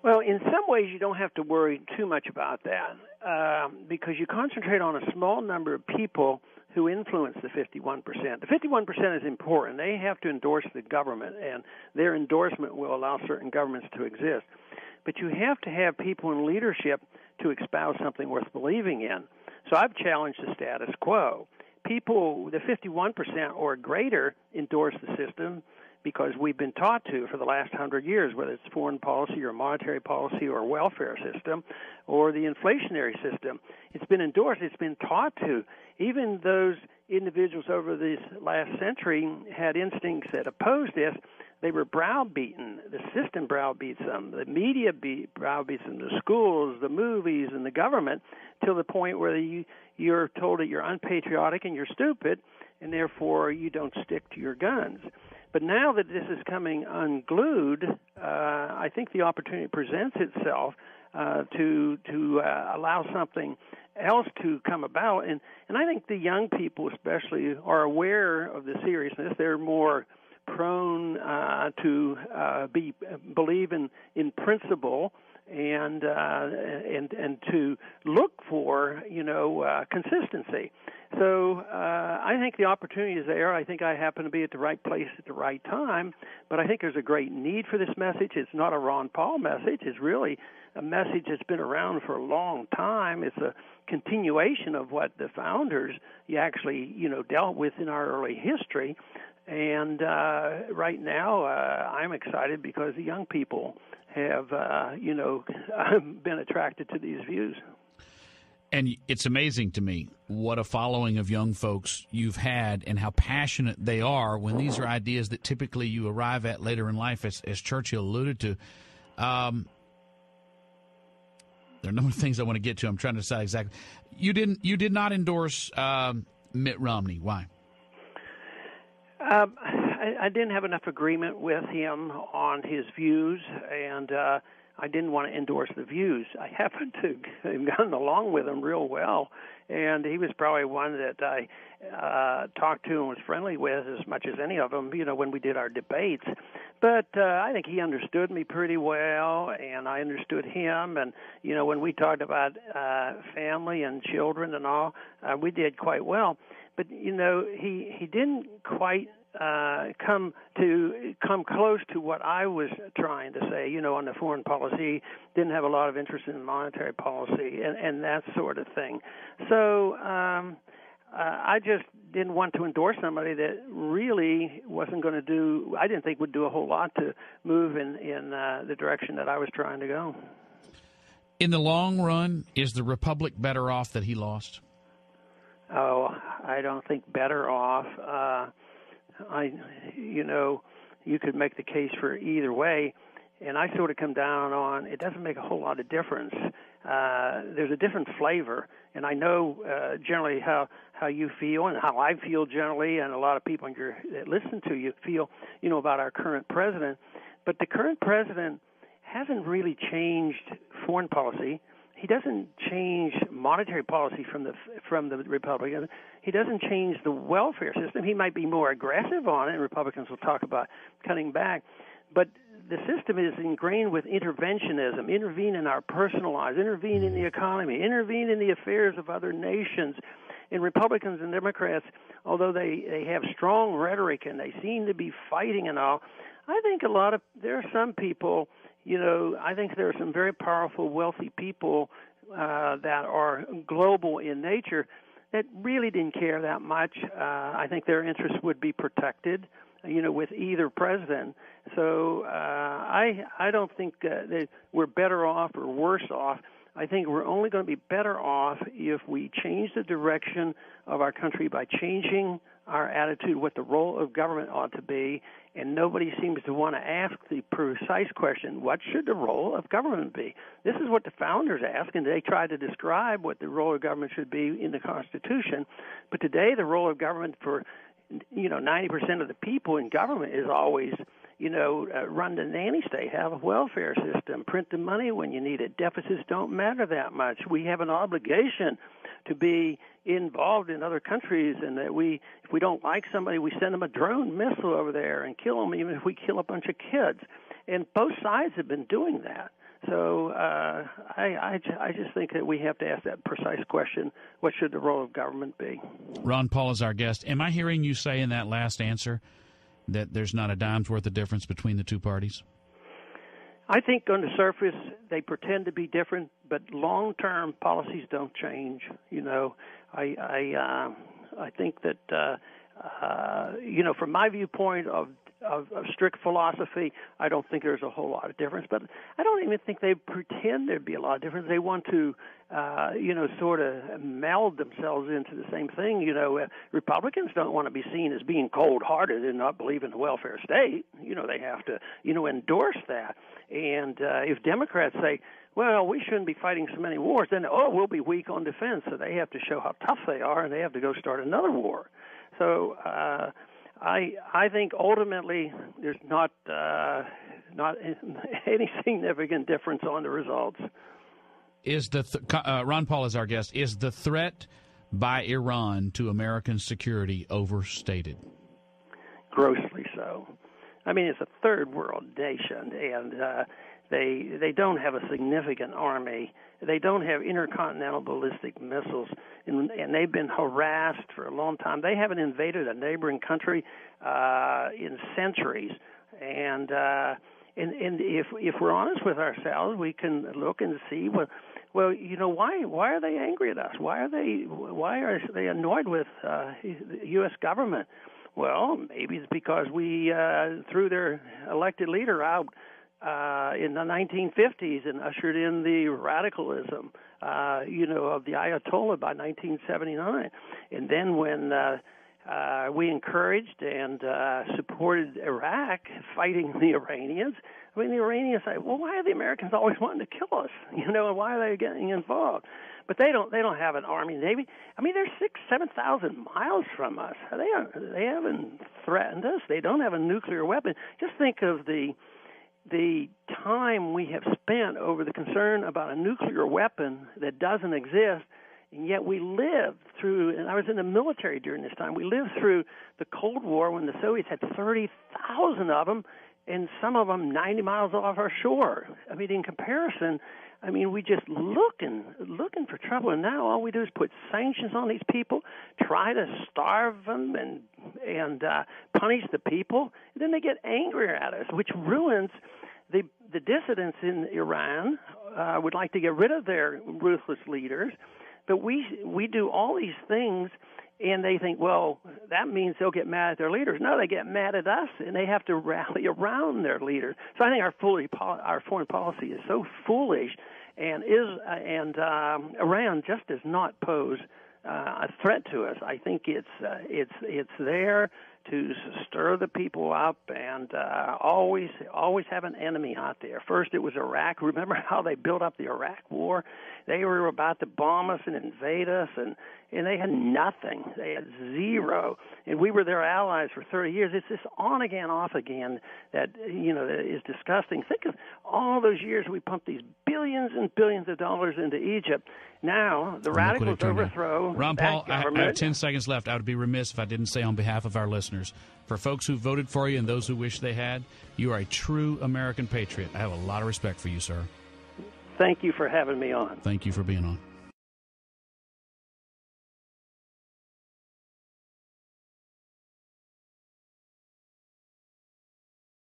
Well, in some ways, you don't have to worry too much about that because you concentrate on a small number of people who influence the 51%. The 51% is important. They have to endorse the government, and their endorsement will allow certain governments to exist. But you have to have people in leadership to espouse something worth believing in. So I've challenged the status quo. People, the 51% or greater, endorse the system because we've been taught to for the last 100 years, whether it's foreign policy or monetary policy or welfare system or the inflationary system. It's been endorsed. It's been taught to. Even those individuals over this last century had instincts that opposed this. They were browbeaten. The system browbeats them. The media browbeats them. The schools, the movies, and the government, till the point where you're told that you're unpatriotic and you're stupid, and therefore you don't stick to your guns. But now that this is coming unglued, I think the opportunity presents itself to allow something else to come about. And I think the young people especially are aware of the seriousness. They're more prone to believe in principle and to look for consistency. So I think the opportunity is there. I think I happen to be at the right place at the right time. But I think there's a great need for this message. It's not a Ron Paul message. It's really a message that's been around for a long time. It's a continuation of what the founders actually dealt with in our early history. And right now, I'm excited because the young people have, been attracted to these views. And it's amazing to me what a following of young folks you've had and how passionate they are when these are ideas that typically you arrive at later in life, as Churchill alluded to. There are a number of things I want to get to. I'm trying to decide exactly. You did not endorse Mitt Romney. Why? I didn't have enough agreement with him on his views, and I didn't want to endorse the views. I happened to have gotten along with him real well, and he was probably one that I talked to and was friendly with as much as any of them, when we did our debates. But I think he understood me pretty well, and I understood him. And, when we talked about family and children and all, we did quite well. But, he didn't quite come close to what I was trying to say, on the foreign policy. Didn't have a lot of interest in monetary policy and that sort of thing. So I just didn't want to endorse somebody that really wasn't going to do, I didn't think would do a whole lot to move in the direction that I was trying to go. In the long run, is the Republic better off that he lost? Oh, I don't think better off. You could make the case for either way, and I sort of come down on it doesn't make a whole lot of difference. There's a different flavor, and I know generally how you feel and how I feel generally, and a lot of people that listen to you feel, about our current president. But the current president hasn't really changed foreign policy. He doesn't change monetary policy from the Republicans. He doesn't change the welfare system. He might be more aggressive on it, and Republicans will talk about cutting back. But the system is ingrained with interventionism, intervene in our personal lives, intervene in the economy, intervene in the affairs of other nations. And Republicans and Democrats, although they have strong rhetoric and they seem to be fighting and all, I think there are some people, I think there are some very powerful, wealthy people that are global in nature that really didn't care that much. I think their interests would be protected, with either president. So I don't think that we're better off or worse off. I think we're only going to be better off if we change the direction of our country by changing our attitude, what the role of government ought to be, and nobody seems to want to ask the precise question, what should the role of government be? This is what the founders asked, and they tried to describe what the role of government should be in the Constitution. But today the role of government for 90% of the people in government is always run the nanny state, have a welfare system, print the money when you need it. Deficits don't matter that much. We have an obligation to be involved in other countries, and that if we don't like somebody, we send them a drone missile over there and kill them, even if we kill a bunch of kids. And both sides have been doing that. So I just think that we have to ask that precise question: what should the role of government be? Ron Paul is our guest. Am I hearing you say in that last answer that there's not a dime's worth of difference between the two parties? I think on the surface they pretend to be different, but long-term policies don't change. You know, I think that from my viewpoint of strict philosophy, I don't think there's a whole lot of difference. But I don't even think they pretend there'd be a lot of difference. They want to, sort of meld themselves into the same thing. You know, Republicans don't want to be seen as being cold-hearted and not believe in the welfare state. You know, they have to, endorse that. And if Democrats say, well, we shouldn't be fighting so many wars, then, we'll be weak on defense. So they have to show how tough they are, and they have to go start another war. So I think ultimately there's not any significant difference on the results. Is Ron Paul is our guest. Is the threat by Iran to American security overstated? Grossly so. I mean, it's a third world nation, and they don't have a significant army. They don't have intercontinental ballistic missiles, and they've been harassed for a long time. They haven't invaded a neighboring country in centuries, and if we're honest with ourselves, we can look and see why are they angry at us? Why are they annoyed with the U.S. government? Well, maybe it's because we threw their elected leader out in the 1950s and ushered in the radicalism, of the Ayatollah by 1979. And then when we encouraged and supported Iraq fighting the Iranians, the Iranians say, well, why are the Americans always wanting to kill us? And why are they getting involved? But they don't have an army, navy. They're 7,000 miles from us. They haven't threatened us. They don't have a nuclear weapon. Just think of the time we have spent over the concern about a nuclear weapon that doesn't exist, and yet we lived through, and I was in the military during this time, we lived through the Cold War when the Soviets had 30,000 of them, and some of them 90 miles off our shore. In comparison, we just looking for trouble, and now all we do is put sanctions on these people, try to starve them and punish the people, and then they get angrier at us, which ruins the dissidents in Iran. Would like to get rid of their ruthless leaders, but we do all these things, and they think, well, that means they'll get mad at their leaders. No, they get mad at us, and they have to rally around their leaders. So I think our foreign policy is so foolish, and Iran just does not pose a threat to us. I think it's there to stir the people up and always have an enemy out there. First it was Iraq. Remember how they built up the Iraq War? They were about to bomb us and invade us, and they had nothing. They had zero. And we were their allies for 30 years. It's this on again, off again that is disgusting. Think of all those years we pumped these billions and billions of dollars into Egypt. Now the radicals overthrow Ron that Paul, government. I have 10 seconds left. I would be remiss if I didn't say on behalf of our listeners, for folks who voted for you and those who wish they had, you are a true American patriot. I have a lot of respect for you, sir. Thank you for having me on. Thank you for being on.